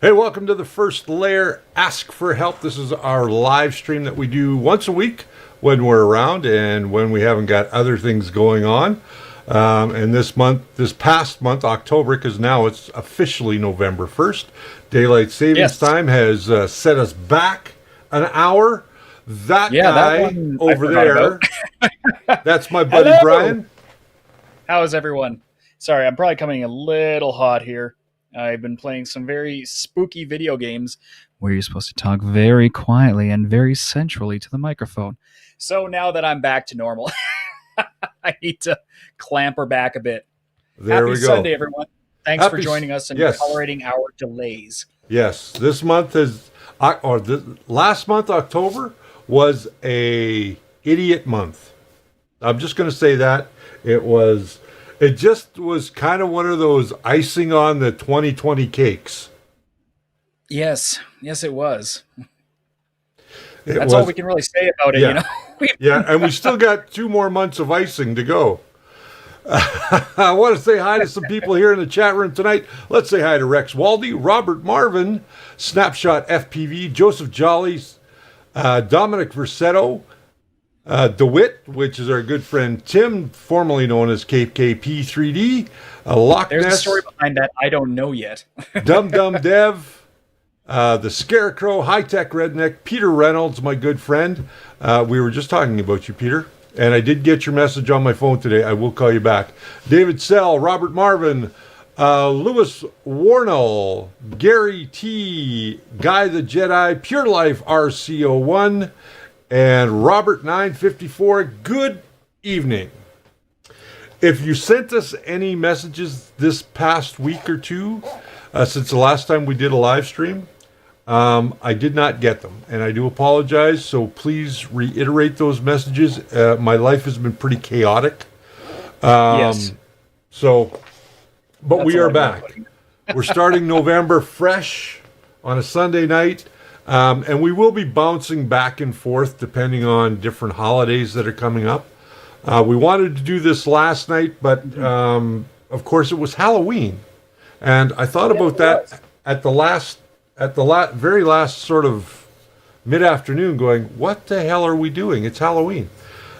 Hey, welcome to the First Layer Ask for Help. This is our live stream that we do once a week when we're around and when we haven't got other things going on. And this past month, October, because now it's officially November 1st, Daylight Savings Time has set us back an hour. That guy over there, that's my buddy Hello. Brian. How is everyone? Sorry, I'm probably coming a little hot here. I've been playing some very spooky video games where you're supposed to talk very quietly and very centrally to the microphone. So now that I'm back to normal, I need to clamper back a bit. There we go. Happy Sunday, everyone. Thanks for joining us and tolerating our delays. Yes, this month is, last month, October, was a idiot month. I'm just going to say that. It just was kind of one of those icing on the 2020 cakes. Yes, it was. That's all we can really say about it, you know? Yeah, and we still got 2 more months of icing to go. I want to say hi to some people here in the chat room tonight. Let's say hi to Rex Waldy, Robert Marvin, Snapshot FPV, Joseph Jolly, Dominic Versetto, DeWitt, which is our good friend Tim, formerly known as KP3D, Loch Ness. There's a story behind that I don't know yet. Dum Dum Dev, the Scarecrow, High Tech Redneck, Peter Reynolds, my good friend. We were just talking about you, Peter, and I did get your message on my phone today. I will call you back. David Sell, Robert Marvin, Lewis Warnell, Gary T, Guy the Jedi, Pure Life RCO1, and Robert 954. Good evening. If you sent us any messages this past week or two, since the last time we did a live stream, I did not get them, and I do apologize. So please reiterate those messages. My life has been pretty chaotic. Yes. But we are back. We're starting November fresh on a Sunday night. And we will be bouncing back and forth depending on different holidays that are coming up. We wanted to do this last night, but of course it was Halloween, and I thought about that at the very last sort of mid-afternoon, going, "What the hell are we doing? It's Halloween."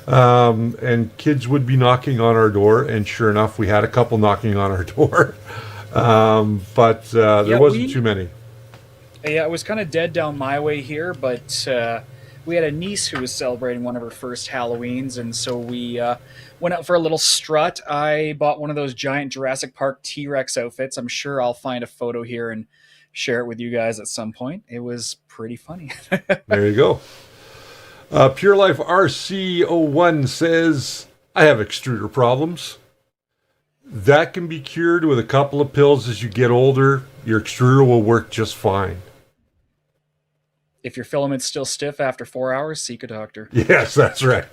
And kids would be knocking on our door, and sure enough, we had a couple knocking on our door, but there wasn't too many. Yeah, it was kind of dead down my way here, but we had a niece who was celebrating one of her first Halloweens, and so we went out for a little strut. I bought one of those giant Jurassic Park T-Rex outfits. I'm sure I'll find a photo here and share it with you guys at some point. It was pretty funny. There you go. Pure Life RC01 says, I have extruder problems. That can be cured with a couple of pills as you get older. Your extruder will work just fine. If your filament's still stiff after 4 hours, seek a doctor. Yes, that's right.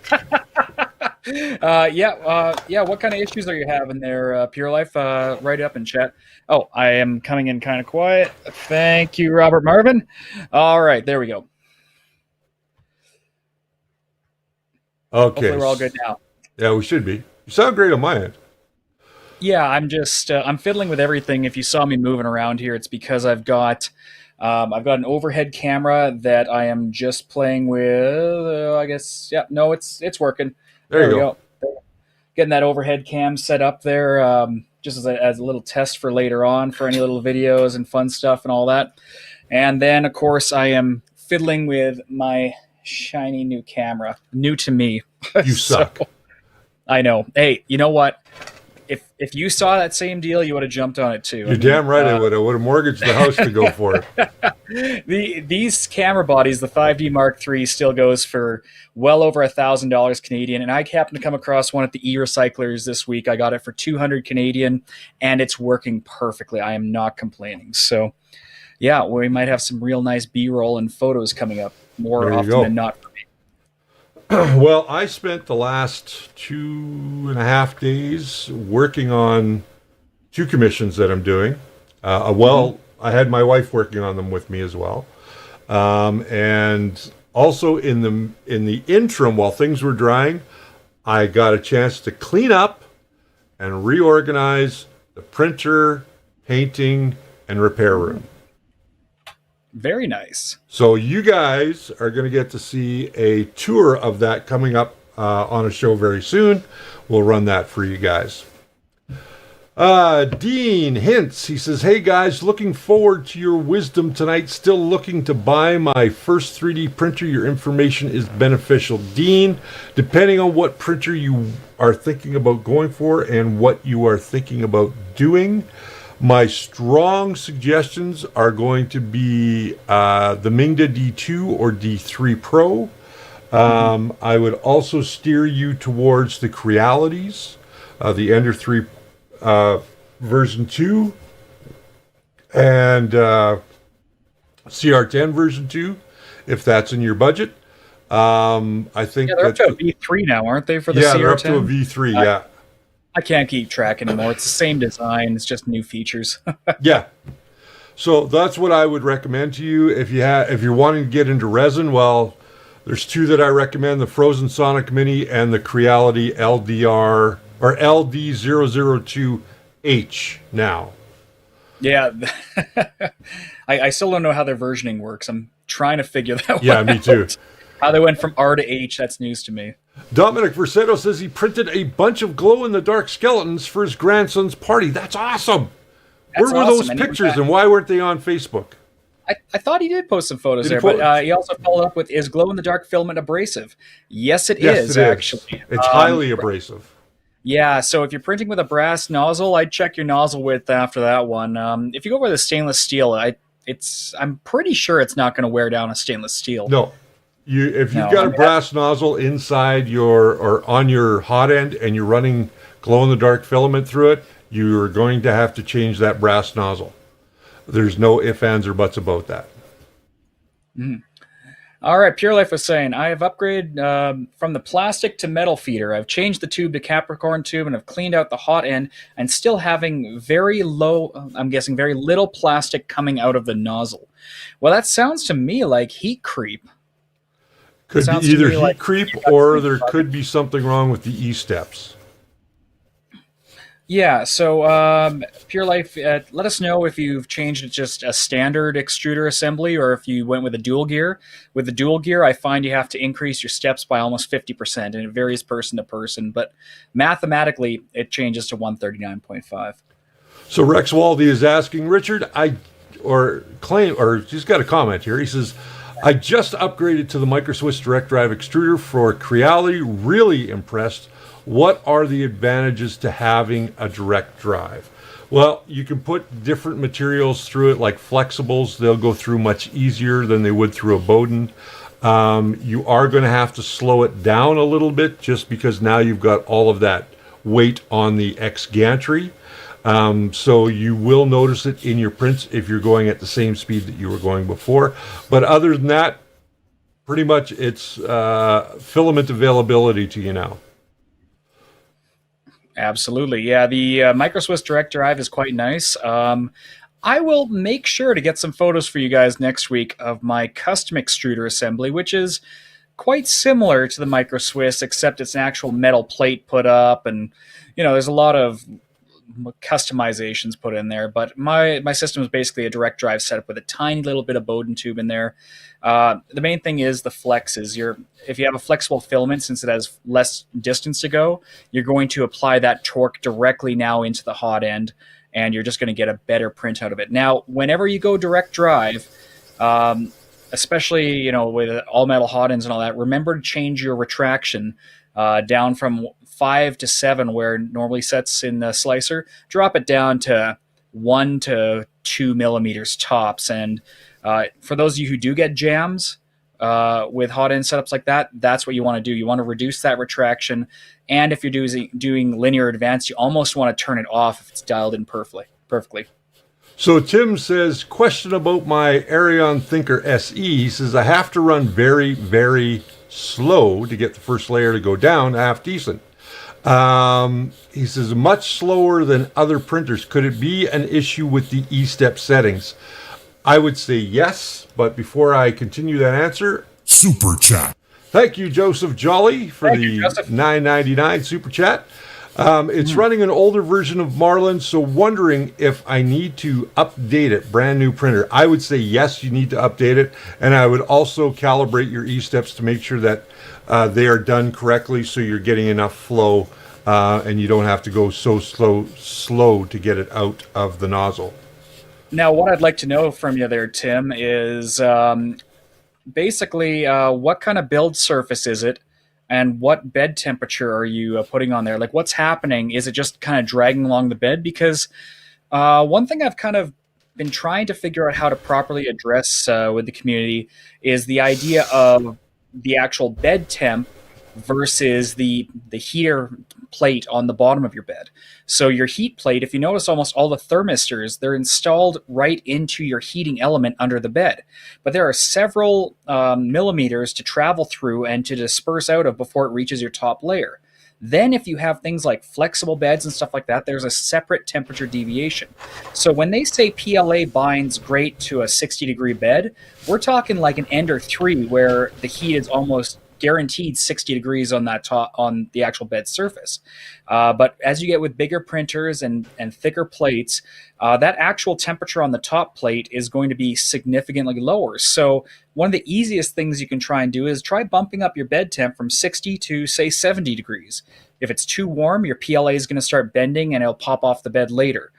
What kind of issues are you having there, Pure Life? Write it up in chat. Oh, I am coming in kind of quiet. Thank you, Robert Marvin. All right, there we go. Okay. Hopefully we're all good now. Yeah, we should be. You sound great on my end. Yeah, I'm just I'm fiddling with everything. If you saw me moving around here, it's because I've got an overhead camera that I am just playing with. I guess, yeah, no, it's working. There you go. Getting that overhead cam set up there, just as a little test for later on for any little videos and fun stuff and all that. And then, of course, I am fiddling with my shiny new camera, new to me. You suck. I know. Hey, you know what? If you saw that same deal, you would have jumped on it too. You're damn right I would. I would have mortgaged the house to go for it. These camera bodies, the 5D Mark III, still goes for well over $1,000 Canadian. And I happened to come across one at the e-recyclers this week. I got it for 200 Canadian, and it's working perfectly. I am not complaining. So, yeah, we might have some real nice B-roll and photos coming up more often than not for me. Well, I spent the last 2.5 days working on 2 commissions that I'm doing. I had my wife working on them with me as well. And also in the interim, while things were drying, I got a chance to clean up and reorganize the printer, painting, and repair room. Very nice. So you guys are going to get to see a tour of that coming up on a show very soon. We'll run that for you guys. Dean Hintz, he says, hey guys, looking forward to your wisdom tonight. Still looking to buy my first 3D printer. Your information is beneficial. Dean, depending on what printer you are thinking about going for and what you are thinking about doing, my strong suggestions are going to be the Mingda D2 or D3 Pro. I would also steer you towards the Crealities, the Ender 3 version 2 and CR-10 version 2, if that's in your budget. I think they're up to a V3 now, aren't they, for the CR-10? Yeah, they're up to a V3, yeah. I can't keep track anymore. It's the same design. It's just new features. Yeah. So that's what I would recommend to you. If you're wanting to get into resin, well, there's two that I recommend, the Phrozen Sonic Mini and the Creality LDR or LD-002R now. Yeah. I still don't know how their versioning works. I'm trying to figure that out. Yeah, me too. How they went from R to H, that's news to me. Dominic Versetto says he printed a bunch of glow-in-the-dark skeletons for his grandson's party. That's awesome. Where were those pictures and why weren't they on Facebook? I thought he did post some photos there, but he also followed up with, is glow-in-the-dark filament abrasive? Yes, it is, actually. It's highly abrasive. Yeah, so if you're printing with a brass nozzle, I'd check your nozzle width after that one. If you go with a stainless steel, I'm pretty sure it's not going to wear down a stainless steel. No. If you've got a brass nozzle inside or on your hot end and you're running glow-in-the-dark filament through it, you're going to have to change that brass nozzle. There's no ifs, ands, or buts about that. Mm. All right, Pure Life was saying, I have upgraded from the plastic to metal feeder. I've changed the tube to Capricorn tube and have cleaned out the hot end and still having very little plastic coming out of the nozzle. Well, that sounds to me like heat creep. Could be either heat creep or there could be something wrong with the E-steps. Yeah, so Pure Life, let us know if you've changed just a standard extruder assembly or if you went with a dual gear. With the dual gear, I find you have to increase your steps by almost 50%, and it varies person to person, but mathematically, it changes to 139.5. So Rex Waldy is asking, Richard, he's got a comment here. He says, I just upgraded to the Micro Swiss direct drive extruder for Creality. Really impressed. What are the advantages to having a direct drive? Well, you can put different materials through it, like flexibles. They'll go through much easier than they would through a Bowden. You are going to have to slow it down a little bit just because now you've got all of that weight on the X gantry. So you will notice it in your prints if you're going at the same speed that you were going before. But other than that, pretty much it's filament availability to you now. Absolutely. Yeah, the Micro Swiss direct drive is quite nice. I will make sure to get some photos for you guys next week of my custom extruder assembly, which is quite similar to the Micro Swiss, except it's an actual metal plate put up, and there's a lot of customizations put in there, but my system is basically a direct drive setup with a tiny little bit of Bowden tube in there. The main thing is the flexes. If you have a flexible filament, since it has less distance to go, you're going to apply that torque directly now into the hot end, and you're just going to get a better print out of it. Now, whenever you go direct drive, especially with all metal hot ends and all that, remember to change your retraction down from 5 to 7, where it normally sets in the slicer. Drop it down to 1 to 2 millimeters tops. And for those of you who do get jams with hot end setups like that, that's what you want to do. You want to reduce that retraction. And if you're doing linear advance, you almost want to turn it off if it's dialed in perfectly. So Tim says, question about my Arion Thinker SE. He says, I have to run very, very slow to get the first layer to go down half decent. He says, much slower than other printers. Could it be an issue with the E-step settings? I would say yes, but before I continue that answer, Super Chat. Thank you, Joseph Jolly, for the $9.99 Super Chat. It's running an older version of Marlin, so wondering if I need to update it. Brand new printer. I would say yes, you need to update it, and I would also calibrate your E-steps to make sure that they are done correctly, so you're getting enough flow, and you don't have to go so slow to get it out of the nozzle. Now, what I'd like to know from you there, Tim, is basically what kind of build surface is it, and what bed temperature are you putting on there? Like, what's happening? Is it just kind of dragging along the bed? Because one thing I've kind of been trying to figure out how to properly address with the community is the idea of the actual bed temp versus the heater plate on the bottom of your bed. So your heat plate, if you notice, almost all the thermistors, they're installed right into your heating element under the bed. But there are several millimeters to travel through and to disperse out of before it reaches your top layer. Then if you have things like flexible beds and stuff like that, there's a separate temperature deviation. So when they say PLA binds great to a 60-degree bed, we're talking like an Ender 3 where the heat is almost guaranteed 60 degrees on that top, on the actual bed surface. But as you get with bigger printers and thicker plates, that actual temperature on the top plate is going to be significantly lower. So one of the easiest things you can try and do is try bumping up your bed temp from 60 to, say, 70 degrees. If it's too warm, your PLA is going to start bending and it'll pop off the bed later.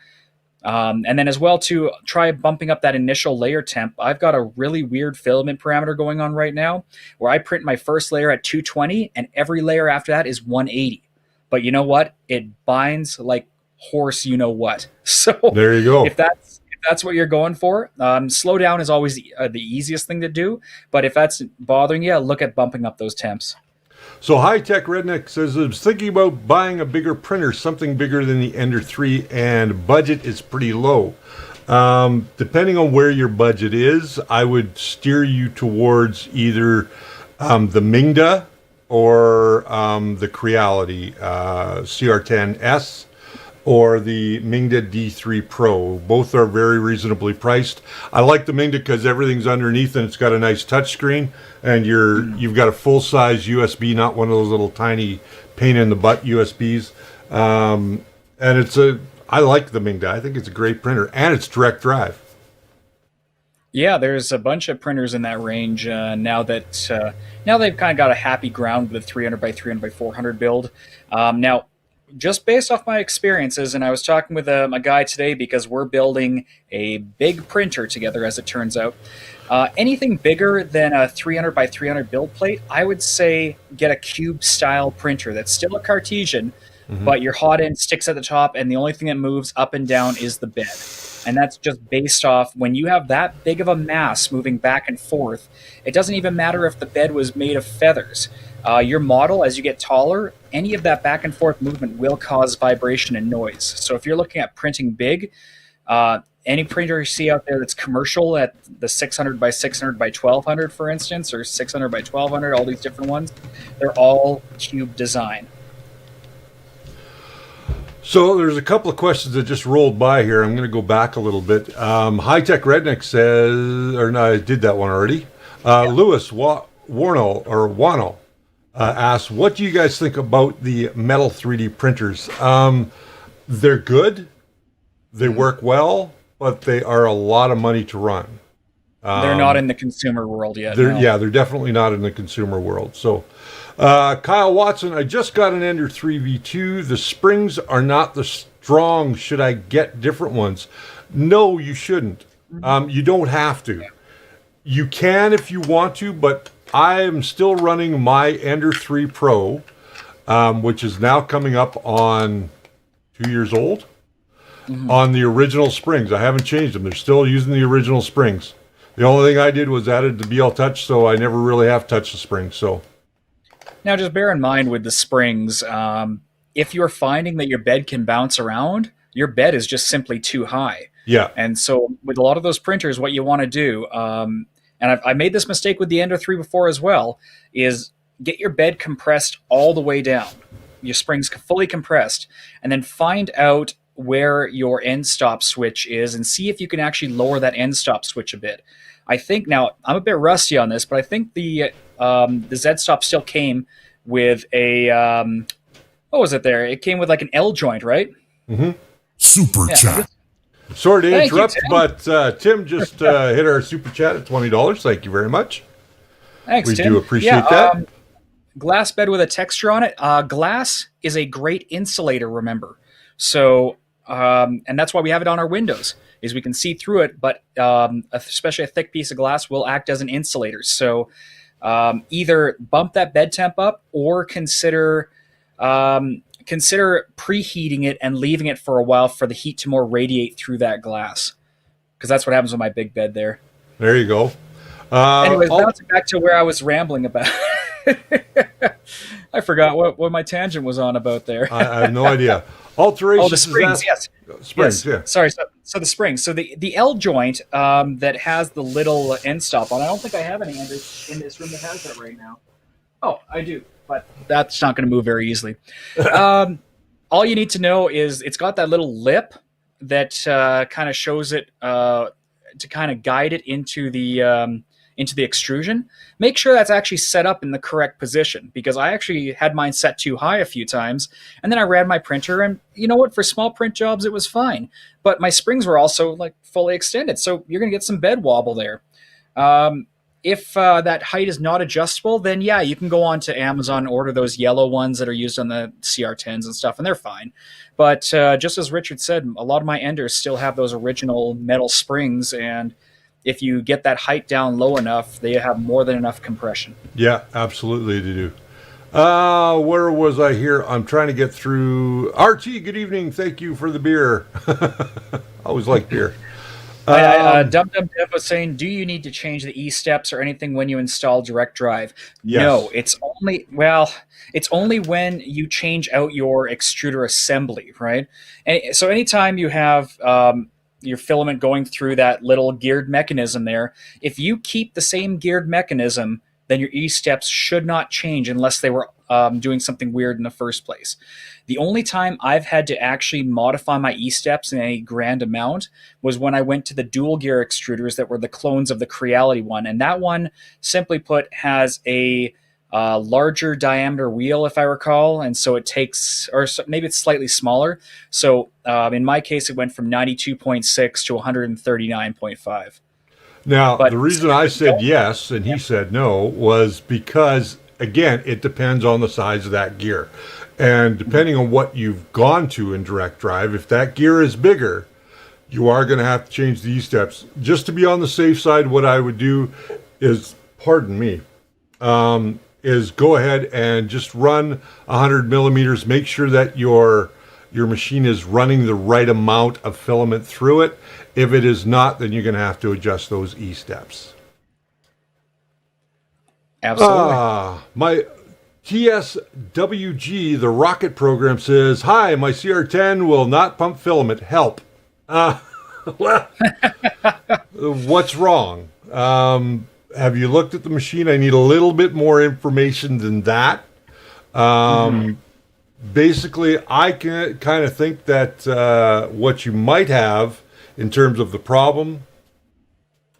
And then as well to try bumping up that initial layer temp. I've got a really weird filament parameter going on right now where I print my first layer at 220 and every layer after that is 180. But you know what? It binds like horse, you know what. So There you go. if that's what you're going for, slow down is always the easiest thing to do. But if that's bothering you, look at bumping up those temps. So High Tech Redneck says, I was thinking about buying a bigger printer, something bigger than the Ender 3, and budget is pretty low. Depending on where your budget is, I would steer you towards either the Mingda or the Creality CR-10S or the Mingda D3 Pro. Both are very reasonably priced. I like the Mingda because everything's underneath and it's got a nice touchscreen, and you've got a full-size USB, not one of those little tiny pain-in-the-butt USBs. And I like the Mingda. I think it's a great printer, and it's direct drive. Yeah, there's a bunch of printers in that range now that now they've kind of got a happy ground with a 300 by 300 by 400 build. Now, just based off my experiences, and I was talking with a guy today because we're building a big printer together, as it turns out. Anything bigger than a 300 by 300 build plate, I would say get a cube style printer that's still a Cartesian, but your hot end sticks at the top, and the only thing that moves up and down is the bed. And that's just based off when you have that big of a mass moving back and forth, it doesn't even matter if the bed was made of feathers. Your model, as you get taller, any of that back and forth movement will cause vibration and noise. So if you're looking at printing big, any printer you see out there that's commercial at the 600 by 600 by 1200, for instance, or 600 by 1200, all these different ones, they're all cube design. So there's a couple of questions that just rolled by here. I'm going to go back a little bit. High Tech Redneck says, or no, I did that one already. Lewis Wanhao asks, what do you guys think about the metal 3D printers? They're good. They work well, but they are a lot of money to run. They're not in the consumer world yet. Yeah, they're definitely not in the consumer world. So Kyle Watson, I just got an Ender 3 V2. The springs are not the strong. Should I get different ones? No, you shouldn't. You don't have to. You can if you want to, but I am still running my Ender 3 Pro, which is now coming up on 2 years old, on the original springs. I haven't changed them. They're still using the original springs. The only thing I did was added the BL Touch, so I never really have touched the springs. So now, just bear in mind with the springs, if you're finding that your bed can bounce around, your bed is just simply too high. yeah, And so with a lot of those printers, what you want to do, and I made this mistake with the Ender 3 before as well, is get your bed compressed all the way down, your springs fully compressed, and then find out where your end stop switch is and see if you can actually lower that end stop switch a bit. I think, now, I'm a bit rusty on this, but I think the Z stop still came with a what was it there? It came with like an L joint, right? Super Yeah. chat. Sorry to Thank you, interrupt, Tim. but Tim just hit our super chat at $20. Thank you very much. Thanks, We Tim. do appreciate that. Glass bed with a texture on it. Glass is a great insulator, remember. So, and that's why we have it on our windows, is we can see through it, but especially a thick piece of glass will act as an insulator. So either bump that bed temp up or consider preheating it and leaving it for a while for the heat to more radiate through that glass. Because that's what happens with my big bed there. There you go. Anyways, bouncing back to where I was rambling about. I forgot what my tangent was on about there. I have no idea. Alterations. Oh, the springs, yes. Springs, yes. yeah. Sorry, so the springs. So the L joint that has the little end stop on. I don't think I have any in this room that has that right now. Oh, I do, but that's not going to move very easily. All you need to know is it's got that little lip that kind of shows it to kind of guide it into the extrusion. Make sure that's actually set up in the correct position, because I actually had mine set too high a few times, and then I ran my printer, and you know what? For small print jobs, it was fine. But my springs were also like fully extended, so you're going to get some bed wobble there. If that height is not adjustable, then yeah, you can go on to Amazon and order those yellow ones that are used on the CR-10s and stuff, and they're fine. But just as Richard said, a lot of my Enders still have those original metal springs, and if you get that height down low enough, they have more than enough compression. Yeah, absolutely they do. Where was I here? I'm trying to get through. RT, good evening. Thank you for the beer. Always like beer. Dum Dum Dev was saying, do you need to change the E-steps or anything when you install direct drive? Yes. No, it's only when you change out your extruder assembly, right? And so anytime you have your filament going through that little geared mechanism there, if you keep the same geared mechanism, then your E-steps should not change unless they were doing something weird in the first place. The only time I've had to actually modify my E-steps in a grand amount was when I went to the dual gear extruders that were the clones of the Creality one. And that one, simply put, has a larger diameter wheel, if I recall. And so it takes, or maybe it's slightly smaller. So in my case, it went from 92.6 to 139.5. Now, But the reason I said yes and he said no was because, again, it depends on the size of that gear. And depending on what you've gone to in direct drive, if that gear is bigger, you are going to have to change the E-steps. Just to be on the safe side, what I would do is, pardon me, is go ahead and just run 100 millimeters. Make sure that your machine is running the right amount of filament through it. If it is not, then you're going to have to adjust those E-steps. Absolutely. My TSWG, the rocket program, says, hi, my CR-10 will not pump filament. Help. Well, what's wrong? Have you looked at the machine? I need a little bit more information than that. Basically, I can kind of think that what you might have in terms of the problem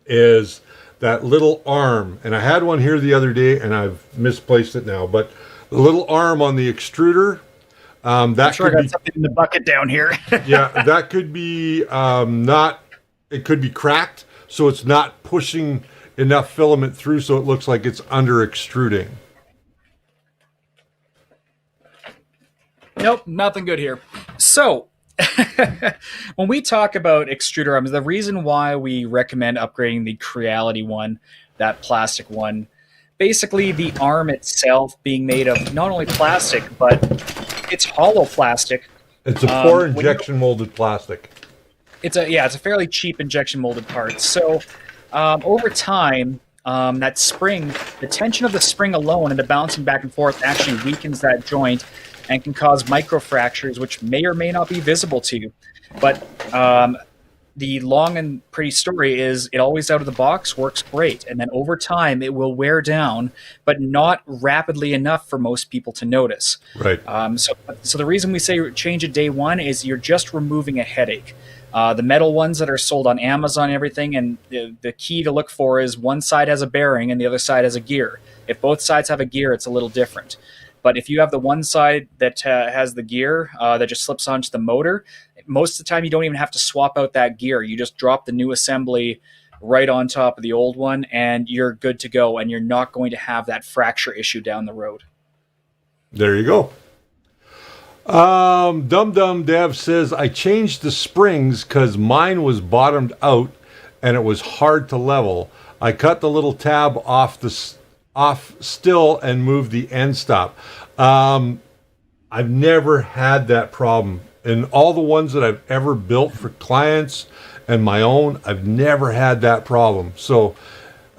is that little arm. And I had one here the other day, and I've misplaced it now. But the little arm on the extruder, that I'm sure I could got be, something in the bucket down here. yeah, that could be it could be cracked, so it's not pushing enough filament through, so it looks like it's under extruding. Nope, nothing good here. So, when we talk about extruder arms, the reason why we recommend upgrading the Creality one, that plastic one, basically the arm itself being made of not only plastic, but it's hollow plastic. It's a poor injection molded plastic. It's a fairly cheap injection molded part. So over time, that spring, the tension of the spring alone and the bouncing back and forth actually weakens that joint and can cause microfractures, which may or may not be visible to you. But the long and pretty story is it always out of the box works great. And then over time, it will wear down, but not rapidly enough for most people to notice. Right. So the reason we say change it day one is you're just removing a headache. The metal ones that are sold on Amazon and everything, and the key to look for is one side has a bearing and the other side has a gear. If both sides have a gear, it's a little different. But if you have the one side that has the gear that just slips onto the motor, most of the time you don't even have to swap out that gear. You just drop the new assembly right on top of the old one, and you're good to go, and you're not going to have that fracture issue down the road. There you go. Dum Dum Dev says, I changed the springs because mine was bottomed out and it was hard to level. I cut the little tab off still and moved the end stop. I've never had that problem. In all the ones that I've ever built for clients and my own, I've never had that problem. So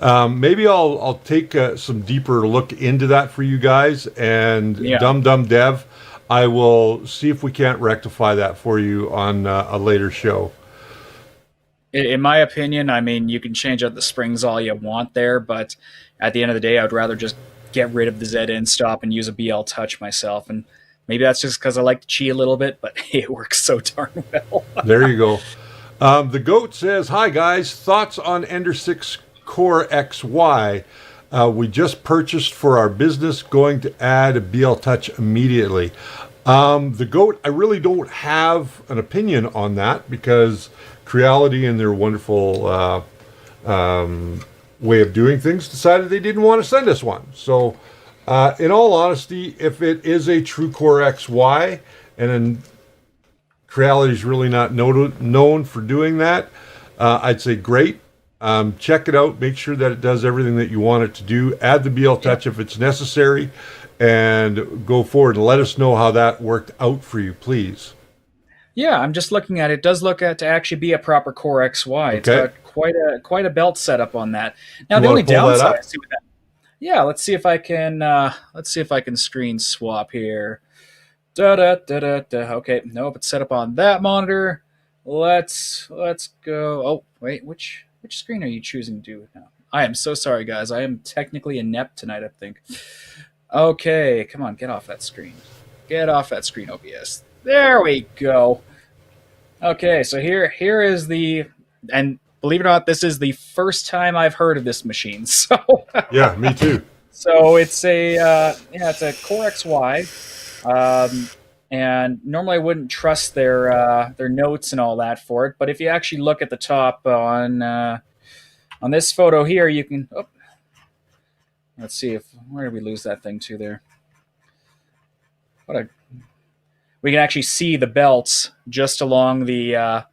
maybe I'll take some deeper look into that for you guys. And Dum Dum Dev, I will see if we can't rectify that for you on a later show. In my opinion, I mean, you can change out the springs all you want there, but at the end of the day, I'd rather just get rid of the Z-end stop and use a BL Touch myself. And maybe that's just because I like to cheat a little bit, but it works so darn well. There you go. The Goat says, hi guys, thoughts on Ender 6 Core XY? We just purchased for our business, going to add a BL Touch immediately. The Goat, I really don't have an opinion on that because Creality and their wonderful way of doing things decided they didn't want to send us one. So in all honesty, if it is a true Core XY and Creality is really not known for doing that, I'd say great. Check it out. Make sure that it does everything that you want it to do. Add the BL Touch if it's necessary, and go forward and let us know how that worked out for you, please. Yeah, I'm just looking at it. It does look to actually be a proper Core XY. It's got quite a belt setup on that. Now the only downside. Let's see if I can screen swap here. Okay, nope, it's set up on that monitor. Let's go. Oh wait, which screen are you choosing to do now? I am so sorry, guys. I am technically inept tonight, I think. Okay, come on, get off that screen. Get off that screen, OBS. There we go. Okay, so here is and believe it or not, this is the first time I've heard of this machine. So yeah, me too. So it's it's a Core XY. And normally I wouldn't trust their notes and all that for it, but if you actually look at the top on this photo here, you can. Oh, let's see where did we lose that thing to there? We can actually see the belts just along the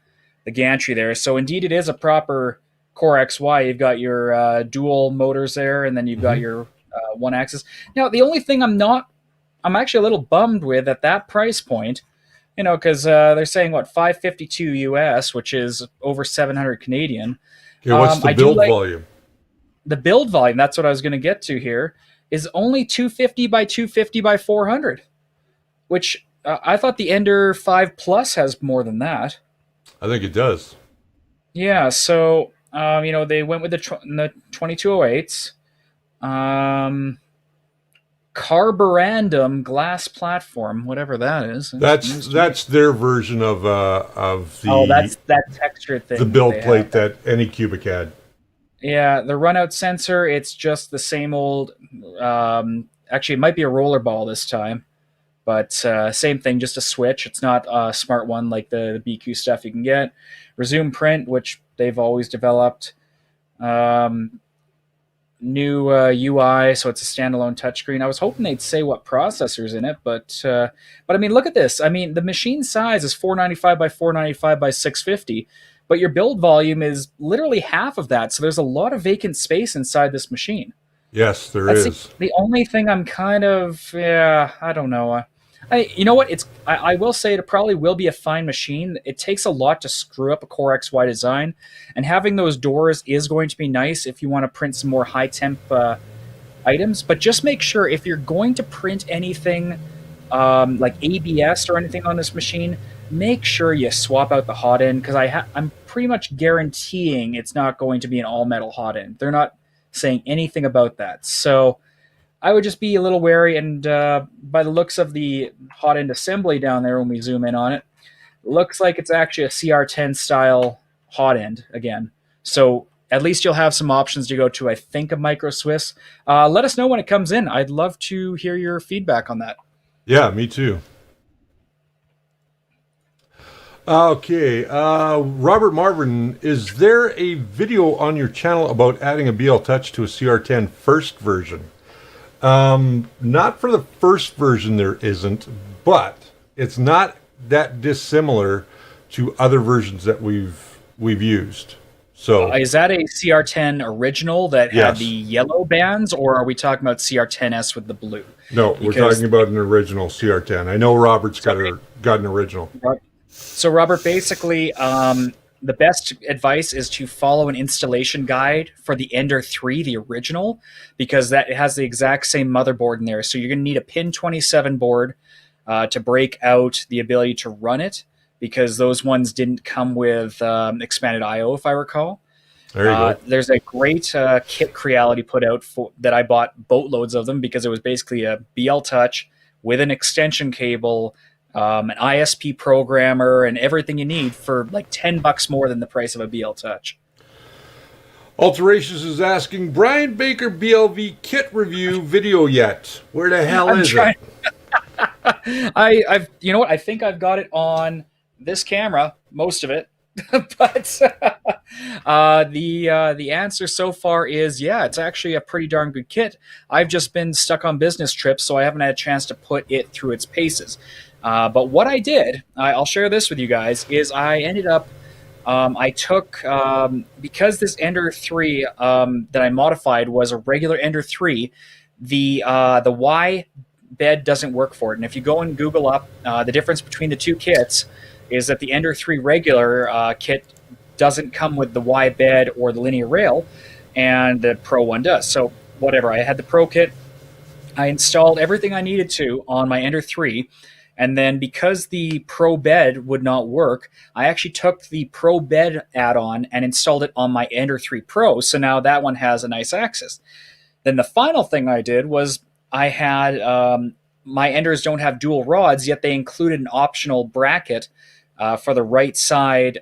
gantry there. So indeed, it is a proper Core XY. You've got your dual motors there, and then you've got your one axis. Now, the only thing I'm actually a little bummed with at that price point, because they're saying $552 US, which is over 700 Canadian. Okay, what's the build volume? The build volume, that's what I was going to get to here, is only 250 by 250 by 400, which I thought the Ender 5 Plus has more than that. I think it does. Yeah, so they went with the 2208s. Carborundum glass platform, whatever that is. That's their version of the. Oh, that's that texture thing. The build plate that any Cubic had. Yeah, the runout sensor. It's just the same old. Actually, it might be a roller ball this time, but same thing, just a switch. It's not a smart one like the BQ stuff you can get. Resume print, which they've always developed. New UI, so it's a standalone touchscreen. I was hoping they'd say what processor's in it, but I mean, look at this. I mean, the machine size is 495 by 495 by 650, but your build volume is literally half of that. So there's a lot of vacant space inside this machine. Yes, That's is. The only thing I'm kind of, I don't know. You know what? I will say it probably will be a fine machine. It takes a lot to screw up a Core XY design, and having those doors is going to be nice if you want to print some more high temp items. But just make sure if you're going to print anything like ABS or anything on this machine, make sure you swap out the hot end, because I'm pretty much guaranteeing it's not going to be an all metal hot end. They're not saying anything about that. So I would just be a little wary, and by the looks of the hot end assembly down there, when we zoom in on it, looks like it's actually a CR-10 style hot end again. So at least you'll have some options to go to, I think, a Micro Swiss. Let us know when it comes in. I'd love to hear your feedback on that. Yeah, me too. Okay, Robert Marvin, is there a video on your channel about adding a BL Touch to a CR10 first version? Not for the first version there isn't, but it's not that dissimilar to other versions that we've used. So is that a CR10 original that Yes. had the yellow bands, or are we talking about CR10S with the blue? no, we're talking about an original CR10. I know Robert's got an original. So, Robert, basically, the best advice is to follow an installation guide for the Ender 3, the original, because that has the exact same motherboard in there. So you're going to need a pin 27 board to break out the ability to run it, because those ones didn't come with expanded I/O, if I recall. There you go. There's a great kit Creality put out that I bought boatloads of them, because it was basically a BL Touch with an extension cable, an ISP programmer, and everything you need for like $10 more than the price of a BL Touch. Alterations is asking, Brian Baker BLV kit review video yet? Where the hell is it? I've you know what? I think I've got it on this camera, most of it. But the answer so far is yeah, it's actually a pretty darn good kit. I've just been stuck on business trips, so I haven't had a chance to put it through its paces. But what I did, I'll share this with you guys, is I ended up, I took, because this Ender 3 that I modified was a regular Ender 3, the Y bed doesn't work for it. And if you go and Google up, the difference between the two kits is that the Ender 3 regular kit doesn't come with the Y bed or the linear rail, and the Pro one does. So whatever, I had the Pro kit, I installed everything I needed to on my Ender 3, and then because the Pro bed would not work, I actually took the Pro bed add-on and installed it on my Ender 3 Pro, so now that one has a nice axis. Then the final thing I did was I had, my Enders don't have dual rods, yet they included an optional bracket for the right side.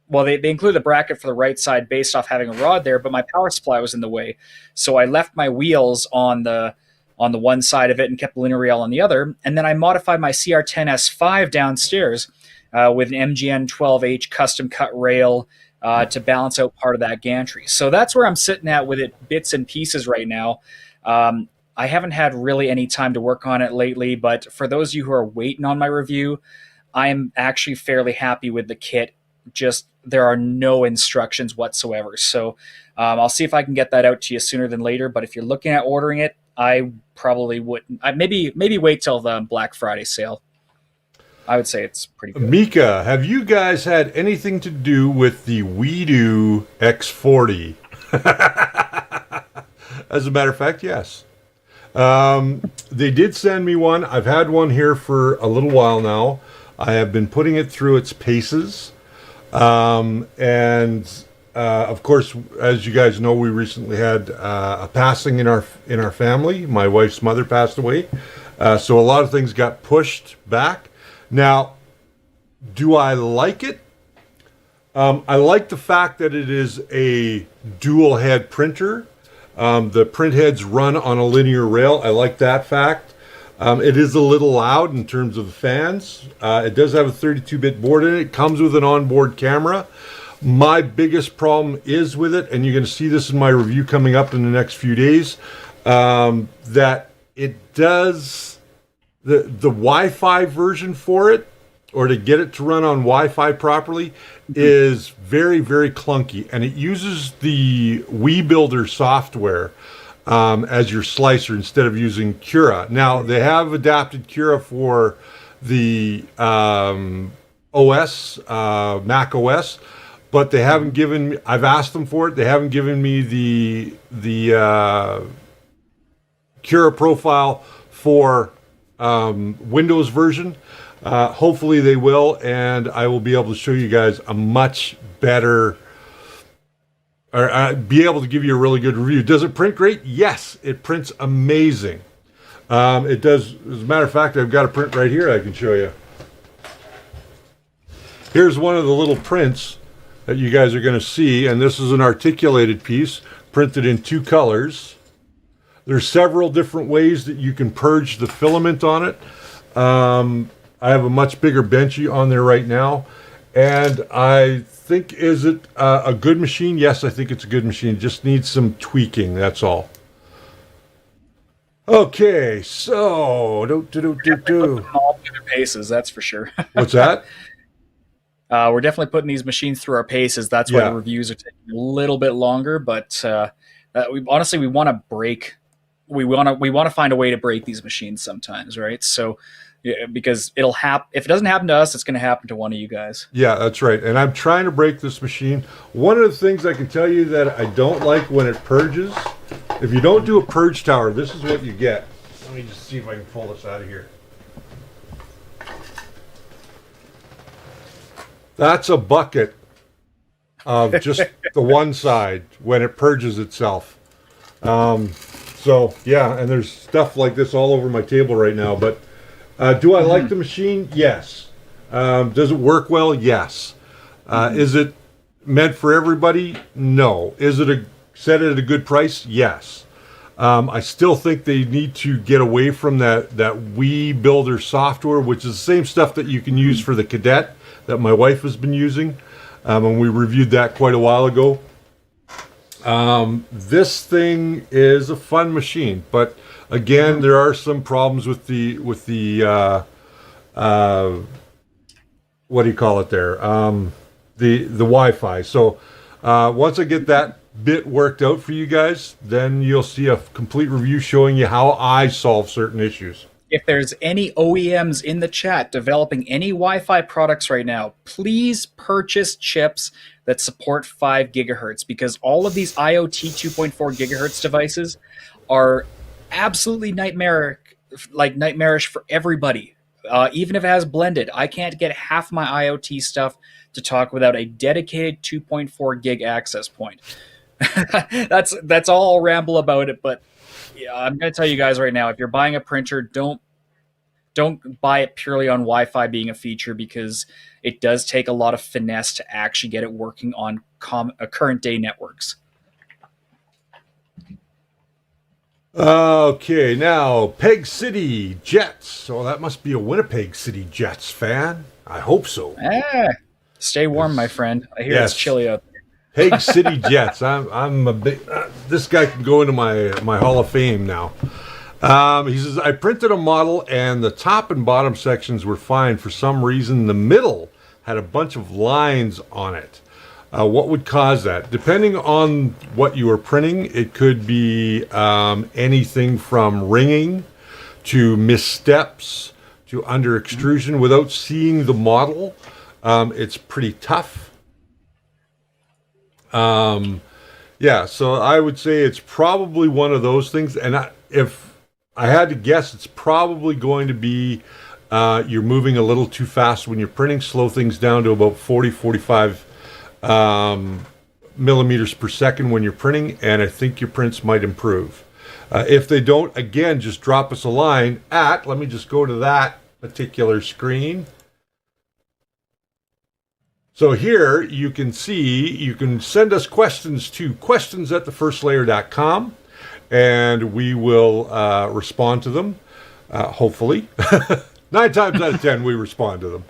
Well, they included a bracket for the right side based off having a rod there, but my power supply was in the way. So I left my wheels on the one side of it and kept the linear rail on the other. And then I modified my CR-10S V2 downstairs with an MGN 12H custom cut rail to balance out part of that gantry. So that's where I'm sitting at with it, bits and pieces right now. I haven't had really any time to work on it lately, but for those of you who are waiting on my review, I am actually fairly happy with the kit. Just there are no instructions whatsoever. So I'll see if I can get that out to you sooner than later. But if you're looking at ordering it, I probably wouldn't. Maybe wait till the Black Friday sale. I would say it's pretty good. Mika, have you guys had anything to do with the WeDo X40? As a matter of fact, yes. They did send me one. I've had one here for a little while now. I have been putting it through its paces. Of course, as you guys know, we recently had a passing in our family. My wife's mother passed away. So a lot of things got pushed back. Now, do I like it? I like the fact that it is a dual head printer. The print heads run on a linear rail. I like that fact. It is a little loud in terms of the fans. It does have a 32-bit board in it. It comes with an onboard camera. My biggest problem is with it, and you're going to see this in my review coming up in the next few days, that it does the Wi-Fi version for it, or to get it to run on Wi-Fi properly, is very, very clunky, and it uses the WeBuilder software as your slicer instead of using Cura. Now, they have adapted Cura for the OS, Mac OS, but they haven't given me, I've asked them for it, they haven't given me the Cura profile for Windows version. Hopefully they will, and I will be able to show you guys a much better, or be able to give you a really good review. Does it print great? Yes, it prints amazing. It does. As a matter of fact, I've got a print right here I can show you. Here's one of the little prints that you guys are going to see, and this is an articulated piece printed in 2 colors. There's several different ways that you can purge the filament on it. I have a much bigger benchy on there right now, and I think, is it a good machine? Yes, I think it's a good machine. It just needs some tweaking, that's all. Okay, so All through their paces, that's for sure. what's that? We're definitely putting these machines through our paces. That's why Yeah. the reviews are taking a little bit longer. But we want to break. We want to find a way to break these machines sometimes, right? So, yeah, because it'll happen. If it doesn't happen to us, it's going to happen to one of you guys. Yeah, that's right. And I'm trying to break this machine. One of the things I can tell you that I don't like when it purges, if you don't do a purge tower, this is what you get. Let me just see if I can pull this out of here. That's a bucket of just the one side when it purges itself. So, yeah, and there's stuff like this all over my table right now. But do I like the machine? Yes. Does it work well? Yes. Is it meant for everybody? No. Is it set at a good price? Yes. I still think they need to get away from that Wii Builder software, which is the same stuff that you can use for the Cadet that my wife has been using, and we reviewed that quite a while ago. This thing is a fun machine, but again, there are some problems with the what do you call it there? The Wi-Fi. So once I get that bit worked out for you guys, then you'll see a complete review showing you how I solve certain issues. If there's any OEMs in the chat developing any Wi-Fi products right now, please purchase chips that support 5 gigahertz, because all of these IoT 2.4 gigahertz devices are absolutely nightmarish for everybody. Even if it has blended, I can't get half my IoT stuff to talk without a dedicated 2.4 gig access point. That's all I'll ramble about it, but yeah, I'm going to tell you guys right now, if you're buying a printer, don't buy it purely on Wi-Fi being a feature, because it does take a lot of finesse to actually get it working on current day networks. Okay, now Peg City Jets. So that must be a Winnipeg City Jets fan. I hope so. Stay warm, my friend. I hear Yes. it's chilly out there. Peg City Jets. I'm a big. This guy can go into my Hall of Fame now. He says, I printed a model and the top and bottom sections were fine. For some reason, the middle had a bunch of lines on it. What would cause that? Depending on what you are printing, it could be anything from ringing to missteps to under extrusion. Without seeing the model, it's pretty tough. Yeah, so I would say it's probably one of those things. And if I had to guess, it's probably going to be you're moving a little too fast when you're printing. Slow things down to about 45 millimeters per second when you're printing, and I think your prints might improve. If they don't, again, just drop us a line at, let me just go to that particular screen. So here you can see, you can send us questions to questions@thefirstlayer.com, and we will respond to them, hopefully. 9 times out of 10, we respond to them.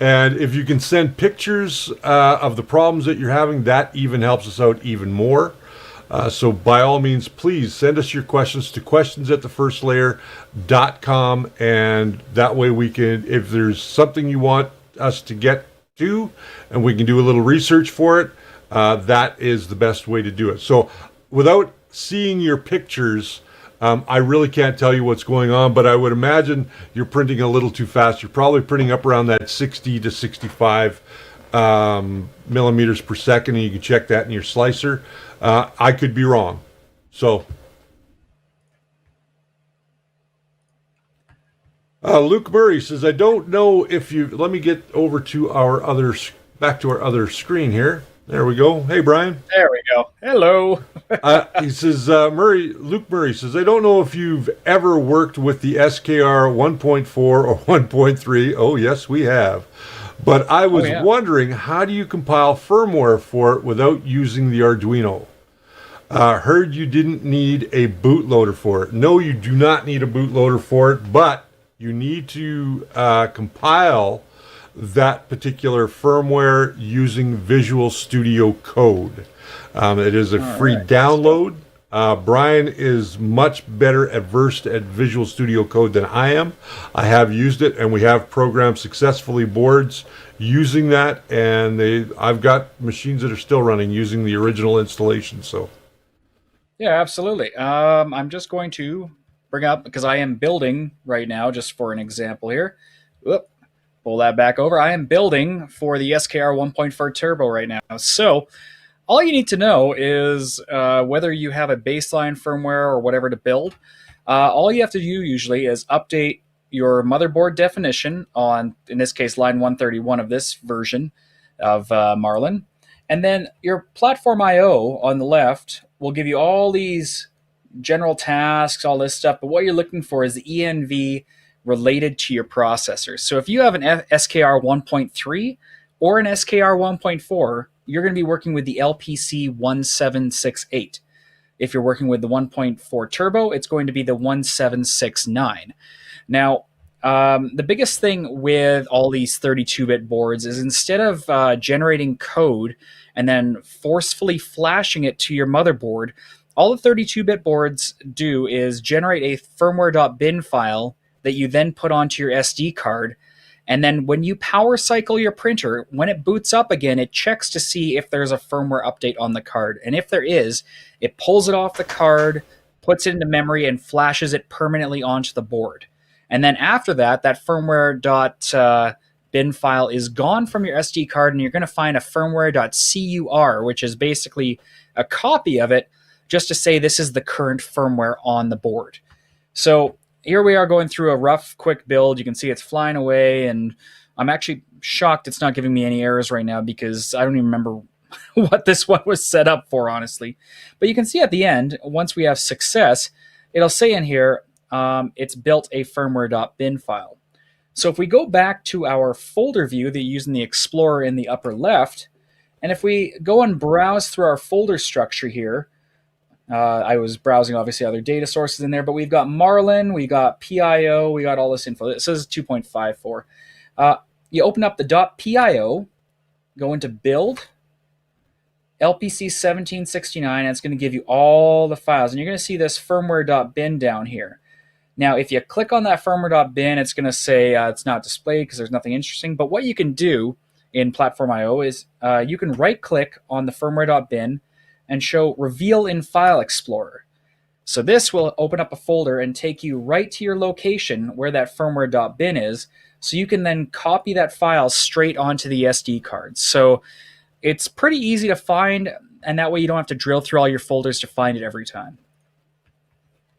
And if you can send pictures of the problems that you're having, that even helps us out even more. So by all means, please send us your questions to questions@thefirstlayer.com, and that way we can, if there's something you want us to get to, and we can do a little research for it, that is the best way to do it. So without seeing your pictures, I really can't tell you what's going on, but I would imagine you're printing a little too fast. You're probably printing up around that 60 to 65 millimeters per second, and you can check that in your slicer. I could be wrong. So Luke Murray says, I don't know if you, let me get over to back to our other screen here. There we go. Hey, Brian. There we go. Hello. He says, Luke Murray says, I don't know if you've ever worked with the SKR 1.4 or 1.3. Oh, yes, we have. But I was yeah. wondering, how do you compile firmware for it without using the Arduino? Heard you didn't need a bootloader for it. No, you do not need a bootloader for it, but you need to compile that particular firmware using Visual Studio Code. It is a free download. Brian is much better versed at Visual Studio Code than I am. I have used it, and we have programmed successfully boards using that, and I've got machines that are still running using the original installation. So, Yeah, absolutely. I'm just going to bring up, because I am building right now, just for an example here. Whoop, pull that back over. I am building for the SKR 1.4 Turbo right now. So all you need to know is whether you have a baseline firmware or whatever to build. All you have to do usually is update your motherboard definition on, in this case, line 131 of this version of Marlin. And then your Platformio on the left will give you all these general tasks, all this stuff. But what you're looking for is the ENV related to your processor. So if you have an SKR 1.3 or an SKR 1.4, you're going to be working with the LPC 1768. If you're working with the 1.4 turbo, it's going to be the 1769. Now, the biggest thing with all these 32-bit boards is instead of generating code and then forcefully flashing it to your motherboard, all the 32-bit boards do is generate a firmware.bin file that you then put onto your SD card. And then when you power cycle your printer, when it boots up again, it checks to see if there's a firmware update on the card. And if there is, it pulls it off the card, puts it into memory, and flashes it permanently onto the board. And then after that, that firmware.bin file is gone from your SD card, and you're going to find a firmware.cur, which is basically a copy of it, just to say this is the current firmware on the board. So here we are going through a rough, quick build. You can see it's flying away, and I'm actually shocked it's not giving me any errors right now because I don't even remember what this one was set up for, honestly. But you can see at the end, once we have success, it'll say in here, it's built a firmware.bin file. So if we go back to our folder view that you use in the Explorer in the upper left, and if we go and browse through our folder structure here, I was browsing, obviously, other data sources in there, but we've got Marlin, we got PIO, we got all this info. It says 2.54. You open up the .pio, go into build, LPC 1769, and it's going to give you all the files. And you're going to see this firmware.bin down here. Now, if you click on that firmware.bin, it's going to say it's not displayed because there's nothing interesting. But what you can do in Platformio is you can right-click on the firmware.bin and show Reveal in File Explorer. So this will open up a folder and take you right to your location where that firmware.bin is, so you can then copy that file straight onto the SD card. So it's pretty easy to find, and that way you don't have to drill through all your folders to find it every time.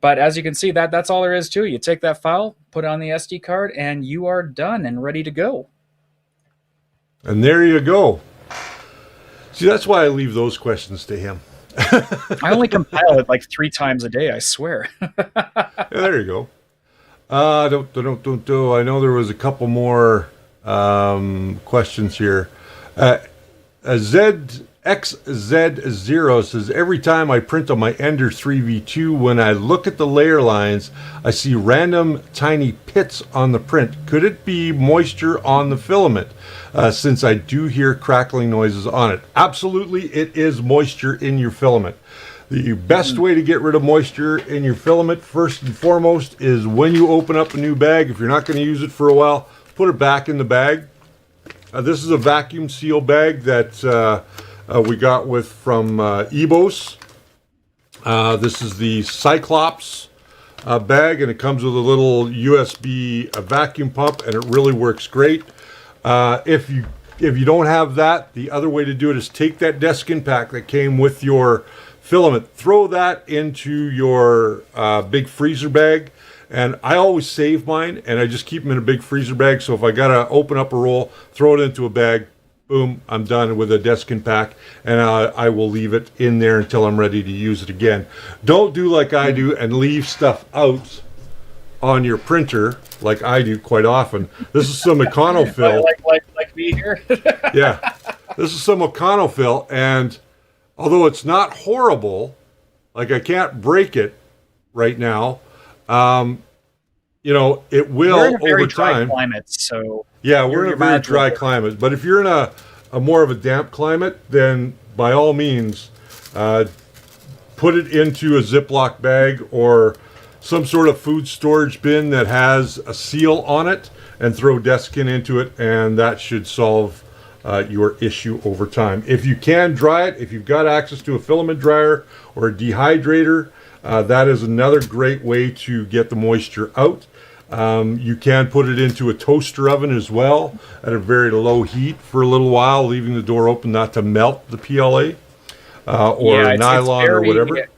But as you can see, that's all there is to it. You take that file, put it on the SD card, and you are done and ready to go. and there you go. See, that's why I leave those questions to him. I only compile it like 3 times a day, I swear. Yeah, there you go. I know there was a couple more questions here. XZ0 says, every time I print on my Ender 3V2, when I look at the layer lines, I see random tiny pits on the print. Could it be moisture on the filament? Since I do hear crackling noises on it. Absolutely, it is moisture in your filament. The best way to get rid of moisture in your filament, first and foremost, is when you open up a new bag, if you're not going to use it for a while, put it back in the bag. This is a vacuum seal bag that we got from Ebos. This is the Cyclops bag, and it comes with a little USB vacuum pump, and it really works great. If you don't have that, the other way to do it is take that Deskin pack that came with your filament, throw that into your big freezer bag. And I always save mine, and I just keep them in a big freezer bag. So if I gotta open up a roll, throw it into a bag, boom, I'm done with a Deskin pack, and I will leave it in there until I'm ready to use it again. Don't do like I do and leave stuff out on your printer like I do quite often. This is some Econofill. like be here. Yeah, this is some Ocano fill, and although it's not horrible, like I can't break it right now, it will We're in a very over dry time. climate, so Yeah, we're in a very might as well dry work. climate. But if you're in a more of a damp climate, then by all means, put it into a Ziploc bag or some sort of food storage bin that has a seal on it, and throw Desiccant into it, and that should solve your issue over time. If you can dry it, if you've got access to a filament dryer or a dehydrator, that is another great way to get the moisture out. You can put it into a toaster oven as well at a very low heat for a little while, leaving the door open not to melt the PLA or Yeah, it's nylon or very- whatever.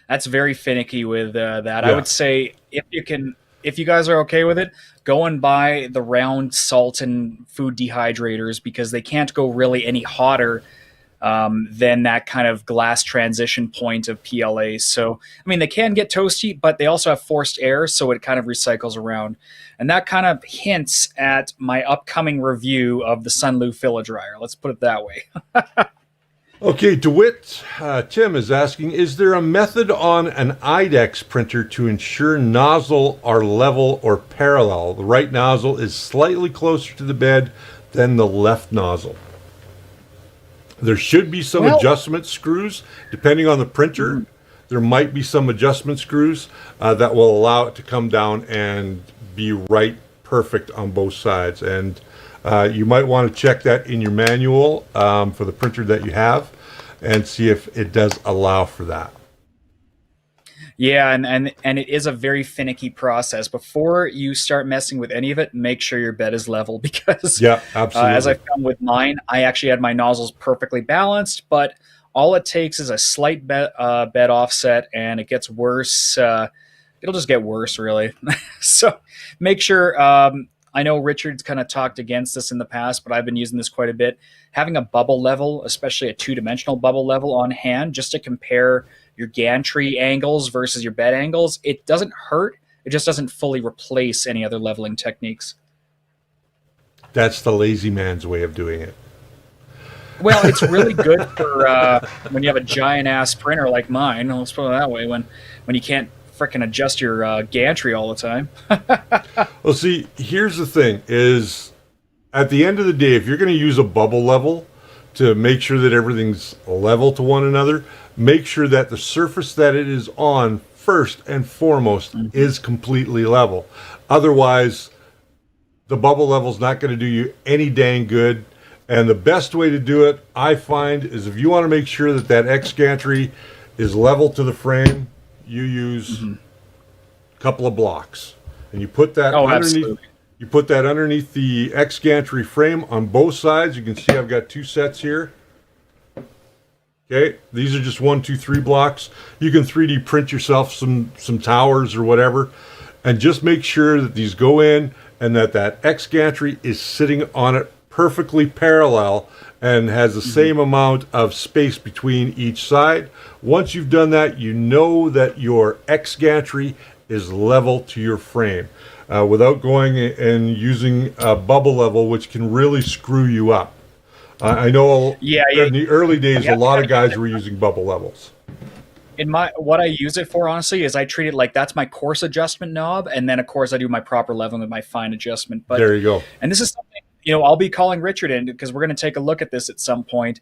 That's very finicky with that. Yeah. I would say if you guys are okay with it, go and buy the round salt and food dehydrators, because they can't go really any hotter than that kind of glass transition point of PLA. So, I mean, they can get toasty, but they also have forced air, so it kind of recycles around. And that kind of hints at my upcoming review of the Sunlu filler dryer. Let's put it that way. Okay, DeWitt, Tim is asking, is there a method on an IDEX printer to ensure nozzle are level or parallel? The right nozzle is slightly closer to the bed than the left nozzle. There should be some adjustment screws, depending on the printer. There might be some adjustment screws that will allow it to come down and be right perfect on both sides. And you might want to check that in your manual for the printer that you have and see if it does allow for that. Yeah, and it is a very finicky process. Before you start messing with any of it, make sure your bed is level, because Yeah, absolutely. as I found with mine, I actually had my nozzles perfectly balanced, but all it takes is a slight bed offset, and it gets worse. It'll just get worse, really. So make sure. I know Richard's kind of talked against this in the past, but I've been using this quite a bit. Having a bubble level, especially a two-dimensional bubble level on hand, just to compare your gantry angles versus your bed angles, it doesn't hurt. It just doesn't fully replace any other leveling techniques. That's the lazy man's way of doing it. Well, it's really good for when you have a giant-ass printer like mine. Let's put it that way. When you can't frickin' adjust your gantry all the time. Well, see, here's the thing, is at the end of the day, if you're going to use a bubble level to make sure that everything's level to one another, make sure that the surface that it is on, first and foremost, is completely level. Otherwise, the bubble level is not going to do you any dang good. And the best way to do it, I find, is if you want to make sure that that X gantry is level to the frame, you use a couple of blocks, and you put that underneath. Absolutely. You put that underneath the X gantry frame on both sides. You can see I've got two sets here. Okay, these are just 1, 2, 3 blocks. You can 3D print yourself some towers or whatever, and just make sure that these go in and that X gantry is sitting on it perfectly parallel and has the same amount of space between each side. Once you've done that, you know that your X gantry is level to your frame without going and using a bubble level, which can really screw you up. I know in the early days, a lot of guys were using bubble levels. What I use it for, honestly, is I treat it like that's my coarse adjustment knob, and then of course I do my proper leveling with my fine adjustment. But there you go. And this is something, I'll be calling Richard in, because we're going to take a look at this at some point.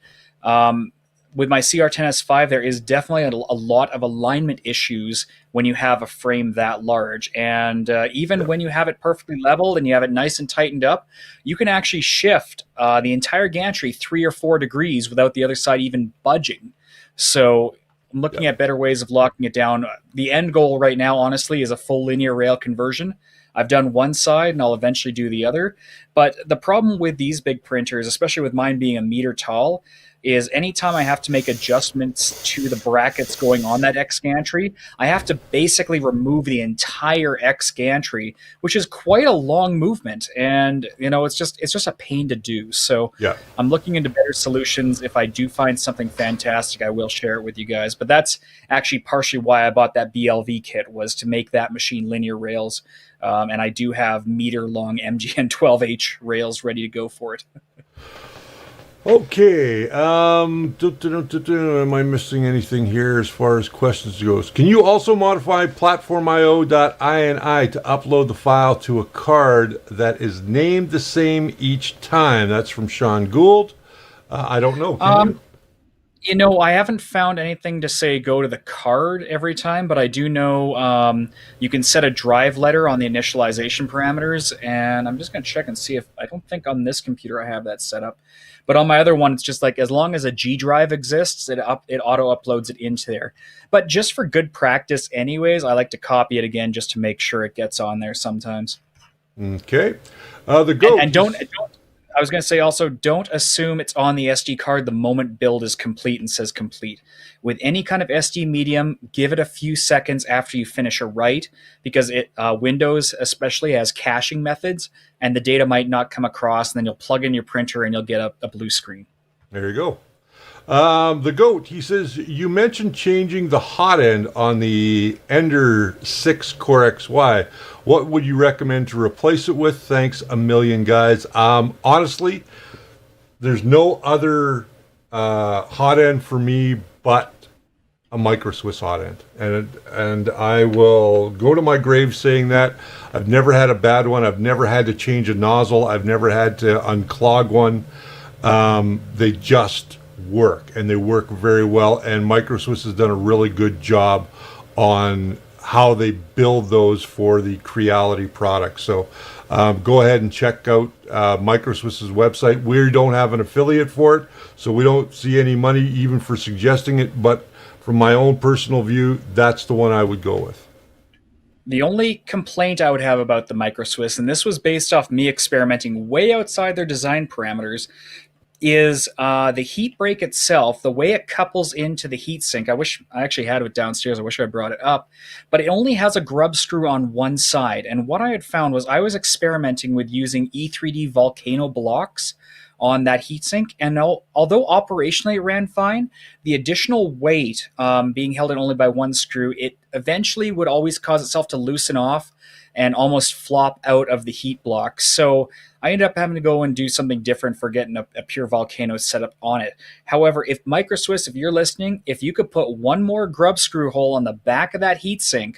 With my CR-10S V, there is definitely a lot of alignment issues when you have a frame that large. And even when you have it perfectly leveled and you have it nice and tightened up, you can actually shift the entire gantry 3 or 4 degrees without the other side even budging. So I'm looking at better ways of locking it down. The end goal right now, honestly, is a full linear rail conversion. I've done one side and I'll eventually do the other. But the problem with these big printers, especially with mine being a meter tall, is anytime I have to make adjustments to the brackets going on that X gantry, I have to basically remove the entire X gantry, which is quite a long movement. And, it's just a pain to do. So I'm looking into better solutions. If I do find something fantastic, I will share it with you guys. But that's actually partially why I bought that BLV kit, was to make that machine linear rails. And I do have meter-long MGN 12H rails ready to go for it. Okay. Am I missing anything here as far as questions goes? Can you also modify Platformio.ini to upload the file to a card that is named the same each time? That's from Sean Gould. I don't know. Can you? You know, I haven't found anything to say go to the card every time, but I do know you can set a drive letter on the initialization parameters, and I'm just going to check and see if I don't think on this computer I have that set up. But on my other one, it's just like as long as a G drive exists, it auto uploads it into there. But just for good practice, anyways, I like to copy it again just to make sure it gets on there sometimes. Okay. The goat. And don't. I was going to say also, don't assume it's on the SD card the moment build is complete and says complete. With any kind of SD medium, give it a few seconds after you finish a write, because Windows especially has caching methods, and the data might not come across, and then you'll plug in your printer and you'll get a blue screen. There you go. The goat, he says, you mentioned changing the hot end on the Ender 6 Core XY. What would you recommend to replace it with? Thanks a million, guys. Honestly, there's no other hot end for me but a Micro Swiss hot end. And I will go to my grave saying that. I've never had a bad one. I've never had to change a nozzle. I've never had to unclog one. They just work, and they work very well, and Micro Swiss has done a really good job on how they build those for the Creality products. So go ahead and check out Micro Swiss's website. We don't have an affiliate for it, so we don't see any money even for suggesting it, but from my own personal view, that's the one I would go with. The only complaint I would have about the Micro Swiss, and this was based off me experimenting way outside their design parameters, is the heat break itself, the way it couples into the heatsink. I wish I actually had it downstairs. I wish I brought it up. But it only has a grub screw on one side. And what I had found was I was experimenting with using E3D Volcano blocks on that heatsink. And although operationally it ran fine, the additional weight being held in only by one screw, it eventually would always cause itself to loosen off and almost flop out of the heat block. So I ended up having to go and do something different for getting a pure Volcano setup on it. However, if Micro Swiss, if you're listening, if you could put one more grub screw hole on the back of that heatsink,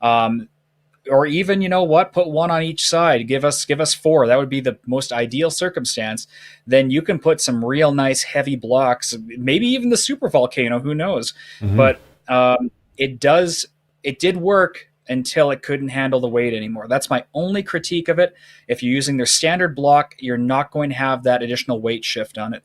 or even, you know what, put one on each side, give us four, that would be the most ideal circumstance, then you can put some real nice heavy blocks, maybe even the Super Volcano, who knows. Mm-hmm. But it did work until it couldn't handle the weight anymore. That's my only critique of it. If you're using their standard block, you're not going to have that additional weight shift on it.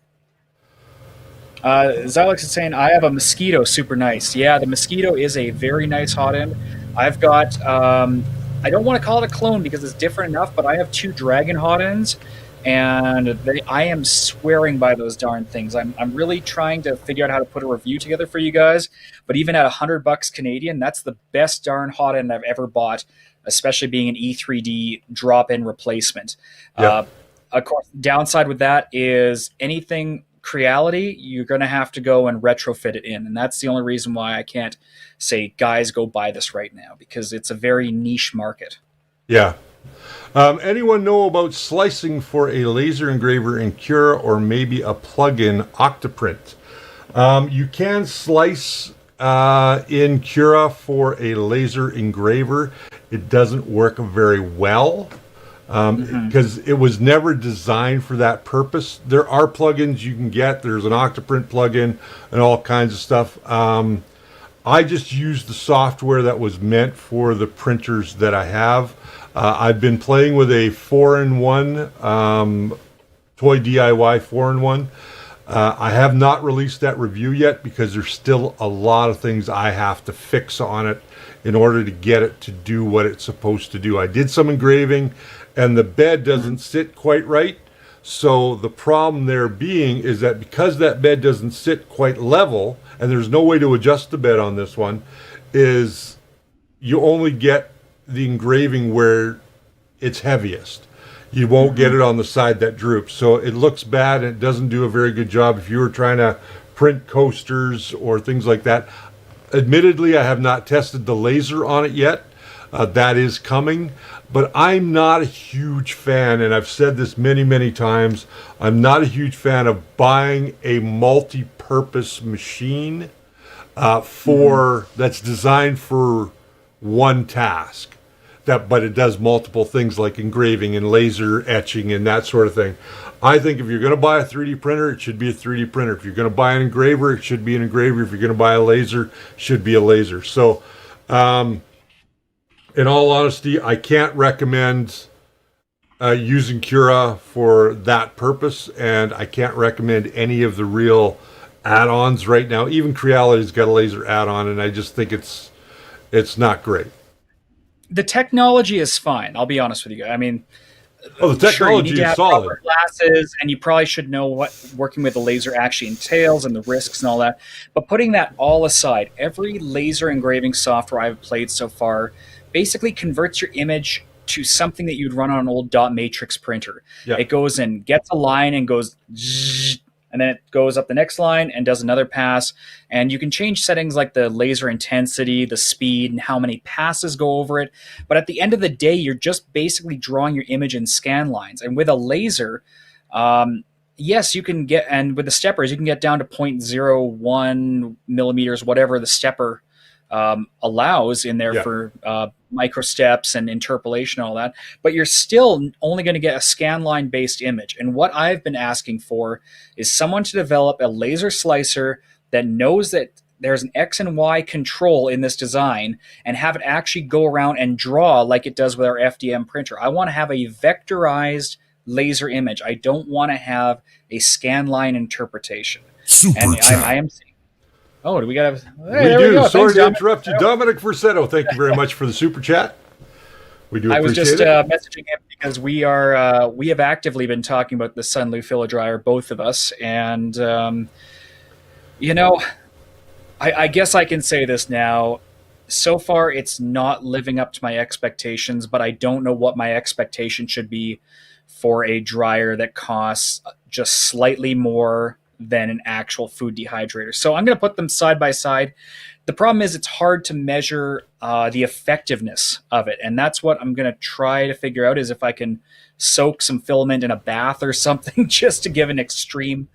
Zylex is saying, I have a Mosquito, super nice. Yeah, the Mosquito is a very nice hot end. I've got, I don't want to call it a clone because it's different enough, but I have two Dragon hot ends, and I am swearing by those darn things. I'm really trying to figure out how to put a review together for you guys, but even at $100 Canadian, that's the best darn hot end I've ever bought, especially being an E3D drop-in replacement. Yep. Of course, downside with that is anything Creality, you're going to have to go and retrofit it in, and that's the only reason why I can't say, guys, go buy this right now, because it's a very niche market. Yeah. Anyone know about slicing for a laser engraver in Cura, or maybe a plug-in Octoprint? You can slice in Cura for a laser engraver. It doesn't work very well because it was never designed for that purpose. There are plugins you can get. There's an Octoprint plugin and all kinds of stuff. I just use the software that was meant for the printers that I have. I've been playing with a 4-in-1 toy DIY 4-in-1. I have not released that review yet because there's still a lot of things I have to fix on it in order to get it to do what it's supposed to do. I did some engraving, and the bed doesn't sit quite right. So the problem there being is that because that bed doesn't sit quite level, and there's no way to adjust the bed on this one, is you only get the engraving where it's heaviest. You won't get it on the side that droops. So it looks bad, and it doesn't do a very good job if you were trying to print coasters or things like that. Admittedly, I have not tested the laser on it yet. that is coming. But I'm not a huge fan, and I've said this many, many times, I'm not a huge fan of buying a multi-purpose machine that's designed for one task. But it does multiple things like engraving and laser etching and that sort of thing. I think if you're going to buy a 3D printer, it should be a 3D printer. If you're going to buy an engraver, it should be an engraver. If you're going to buy a laser, it should be a laser. So, in all honesty, I can't recommend using Cura for that purpose, and I can't recommend any of the real add-ons right now. Even Creality's got a laser add-on, and I just think it's not great. The technology is fine. I'll be honest with you. I mean, the technology sure, you need to is have solid. proper glasses, and you probably should know what working with a laser actually entails and the risks and all that. But putting that all aside, every laser engraving software I've played so far basically converts your image to something that you'd run on an old dot matrix printer. Yeah. It goes and gets a line and goes zzz, and then it goes up the next line and does another pass. And you can change settings like the laser intensity, the speed, and how many passes go over it. But at the end of the day, you're just basically drawing your image in scan lines. And with a laser, yes, you can get, and with the steppers, you can get down to 0.01 millimeters, whatever the stepper allows in there for micro steps and interpolation and all that, but you're still only going to get a scanline based image. And what I've been asking for is someone to develop a laser slicer that knows that there's an X and Y control in this design and have it actually go around and draw like it does with our FDM printer. I want to have a vectorized laser image. I don't want to have a scanline interpretation. Super chat. I am seeing. Oh, do we got to? We do. Sorry to interrupt you. Dominic Versetto, thank you very much for the super chat. We do appreciate it. I was just messaging him because we have actively been talking about the Sunlu filler dryer, both of us. And, I guess I can say this now. So far, it's not living up to my expectations, but I don't know what my expectation should be for a dryer that costs just slightly more than an actual food dehydrator. So I'm going to put them side by side. The problem is it's hard to measure the effectiveness of it. And that's what I'm going to try to figure out, is if I can soak some filament in a bath or something, just to give an extreme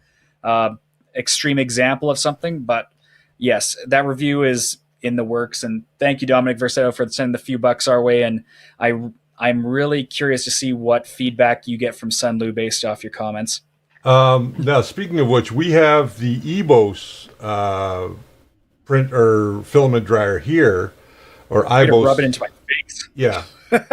example of something. But yes, that review is in the works. And thank you, Dominic Versetto, for sending the few bucks our way. And I'm really curious to see what feedback you get from Sunlu based off your comments. Now, speaking of which, we have the EBOS print or filament dryer here, or IBOS. Rub it into my face. Yeah.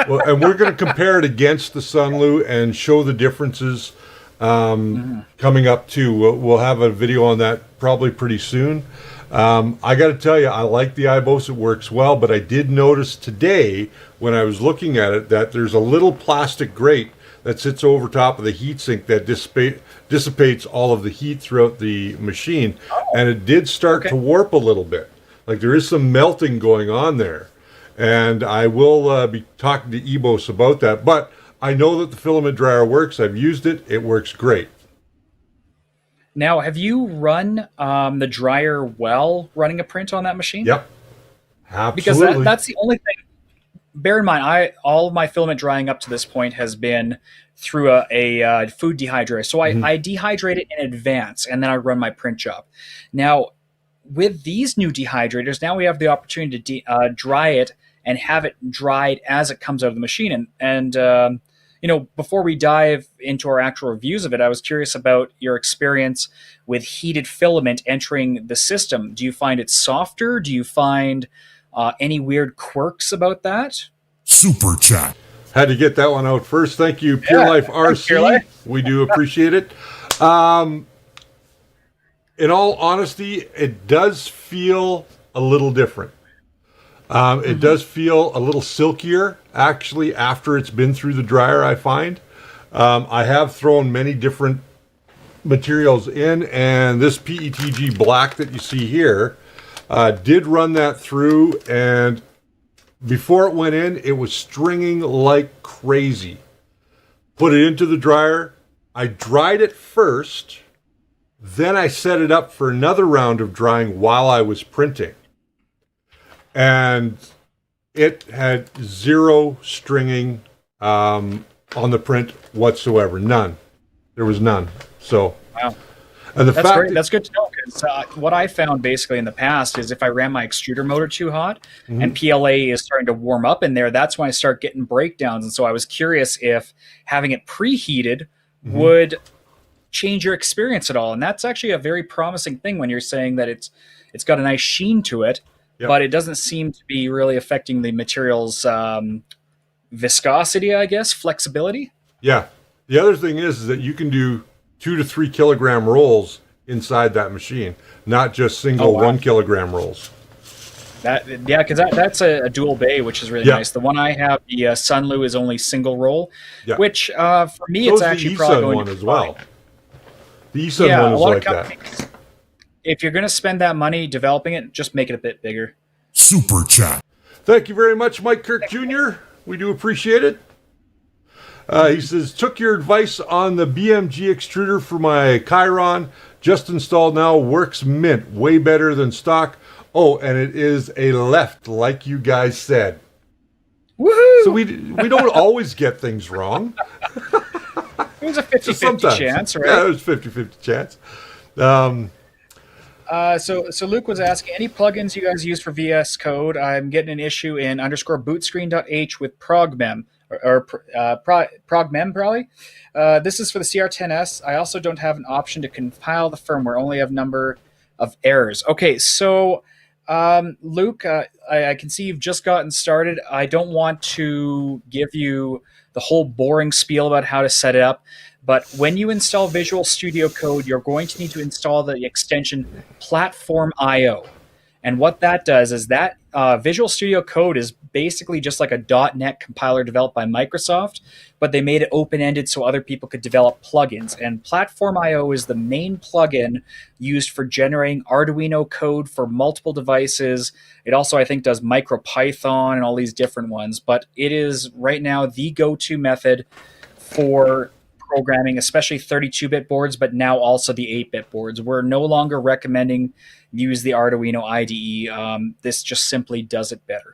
Well, and we're going to compare it against the Sunlu and show the differences coming up too. We'll have a video on that probably pretty soon. I got to tell you, I like the IBOS. It works well, but I did notice today when I was looking at it that there's a little plastic grate that sits over top of the heatsink that dissipates all of the heat throughout the machine. And it did start to warp a little bit. Like there is some melting going on there. And I will be talking to EBOS about that. But I know that the filament dryer works. I've used it. It works great. Now, have you run the dryer while running a print on that machine? Yep. Absolutely. Because that's the only thing. Bear in mind, all of my filament drying up to this point has been through a food dehydrator. So I dehydrate it in advance, and then I run my print job. Now, with these new dehydrators, now we have the opportunity to dry it and have it dried as it comes out of the machine. And before we dive into our actual reviews of it, I was curious about your experience with heated filament entering the system. Do you find it softer? Do you find any weird quirks about that? Super chat. Had to get that one out first. Thank you, Pure Life RC. Pure Life. We do appreciate it. In all honesty, it does feel a little different. It does feel a little silkier, actually, after it's been through the dryer, I find. I have thrown many different materials in, and this PETG black that you see here did run that through, and before it went in, it was stringing like crazy. Put it into the dryer. I dried it first, then I set it up for another round of drying while I was printing. And it had zero stringing on the print whatsoever. None. There was none. So, Wow. and That's great. That's good to know, because what I found basically in the past is if I ran my extruder motor too hot and PLA is starting to warm up in there, that's when I start getting breakdowns. And so I was curious if having it preheated would change your experience at all. And that's actually a very promising thing when you're saying that it's got a nice sheen to it, but it doesn't seem to be really affecting the material's viscosity, I guess, flexibility. Yeah. The other thing is that you can do 2 to 3 kilogram rolls inside that machine, not just single 1 kilogram rolls. Because that's a dual bay, which is really nice. The one I have, the Sunlu, is only single roll, which for me it's actually probably going one to as well. The eSun one is like that. If you're going to spend that money developing it, just make it a bit bigger. Super Chat. Thank you very much, Mike Kirk Jr. We do appreciate it. He says, took your advice on the BMG extruder for my Chiron. Just installed now. Works mint. Way better than stock. Oh, and it is a left, like you guys said. Woohoo! So we don't always get things wrong. It was a 50-50 chance, right? Yeah, it was 50-50 chance. So Luke was asking, any plugins you guys use for VS Code? I'm getting an issue in _bootscreen.h with progmem. Or progmem, probably. This is for the CR-10S. I also don't have an option to compile the firmware, only have number of errors. Okay, so Luke, I can see you've just gotten started. I don't want to give you the whole boring spiel about how to set it up, but when you install Visual Studio Code, you're going to need to install the extension Platformio. And what that does is that Visual Studio Code is basically just like a .NET compiler developed by Microsoft, but they made it open-ended so other people could develop plugins. And Platformio is the main plugin used for generating Arduino code for multiple devices. It also, I think, does MicroPython and all these different ones. But it is right now the go-to method for programming, especially 32-bit boards, but now also the 8-bit boards. We're no longer recommending use the Arduino IDE. This just simply does it better.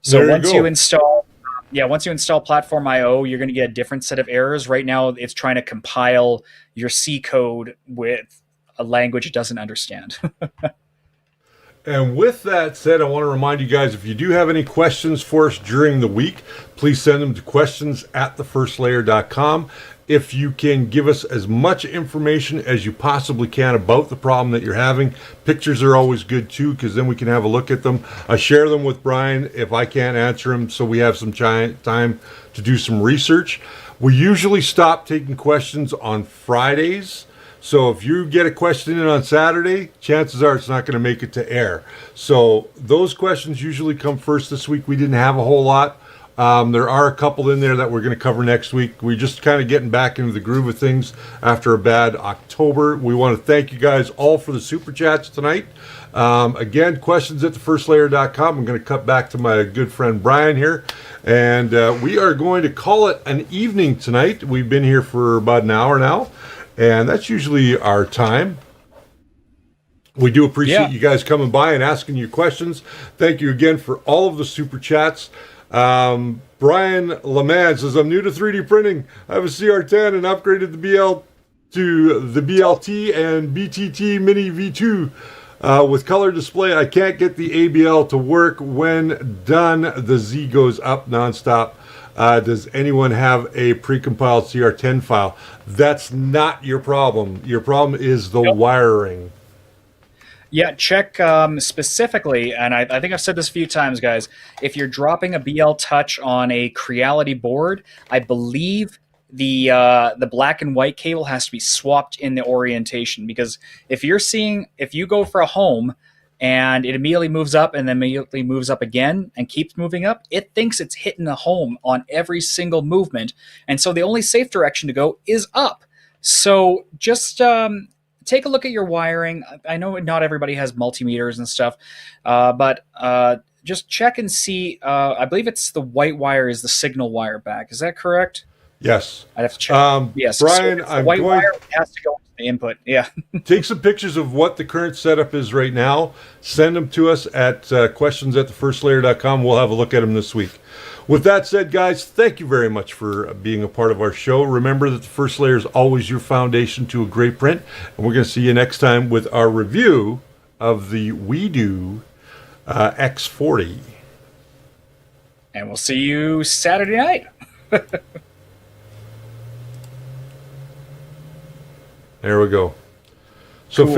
So once you install Platformio, you're going to get a different set of errors. Right now, it's trying to compile your C code with a language it doesn't understand. And with that said, I want to remind you guys, if you do have any questions for us during the week, please send them to questions@thefirstlayer.com. If you can give us as much information as you possibly can about the problem that you're having. Pictures are always good too, because then we can have a look at them. I share them with Brian if I can't answer them, so we have some time to do some research. We usually stop taking questions on Fridays. So if you get a question in on Saturday, chances are it's not going to make it to air. So those questions usually come first. This week we didn't have a whole lot. There are a couple in there that we're going to cover next week. We're just kind of getting back into the groove of things after a bad October. We want to thank you guys all for the super chats tonight. Again, questions@thefirstlayer.com. I'm going to cut back to my good friend Brian here. And we are going to call it an evening tonight. We've been here for about an hour now. And that's usually our time. We do appreciate you guys coming by and asking your questions. Thank you again for all of the super chats. Brian Leman says, I'm new to 3D printing. I have a CR-10 and upgraded the BL to the BLT and BTT Mini V2 with color display. I can't get the ABL to work. When done, the Z goes up nonstop. Does anyone have a precompiled CR-10 file? That's not your problem. Your problem is the wiring. Yeah, check specifically, and I think I've said this a few times, guys. If you're dropping a BL Touch on a Creality board, I believe the black and white cable has to be swapped in the orientation, because if you go for a home and it immediately moves up and then immediately moves up again and keeps moving up, it thinks it's hitting the home on every single movement. And so the only safe direction to go is up. So just take a look at your wiring. I know not everybody has multimeters and stuff, but just check and see. I believe it's the white wire is the signal wire back. Is that correct? Yes. I'd have to check. Yes. Brian, so the white wire has to go into the input. Yeah. Take some pictures of what the current setup is right now. Send them to us at questions@thefirstlayer.com. We'll have a look at them this week. With that said, guys, thank you very much for being a part of our show. Remember that the first layer is always your foundation to a great print. And we're going to see you next time with our review of the WeDo X40. And we'll see you Saturday night. There we go. So Cool.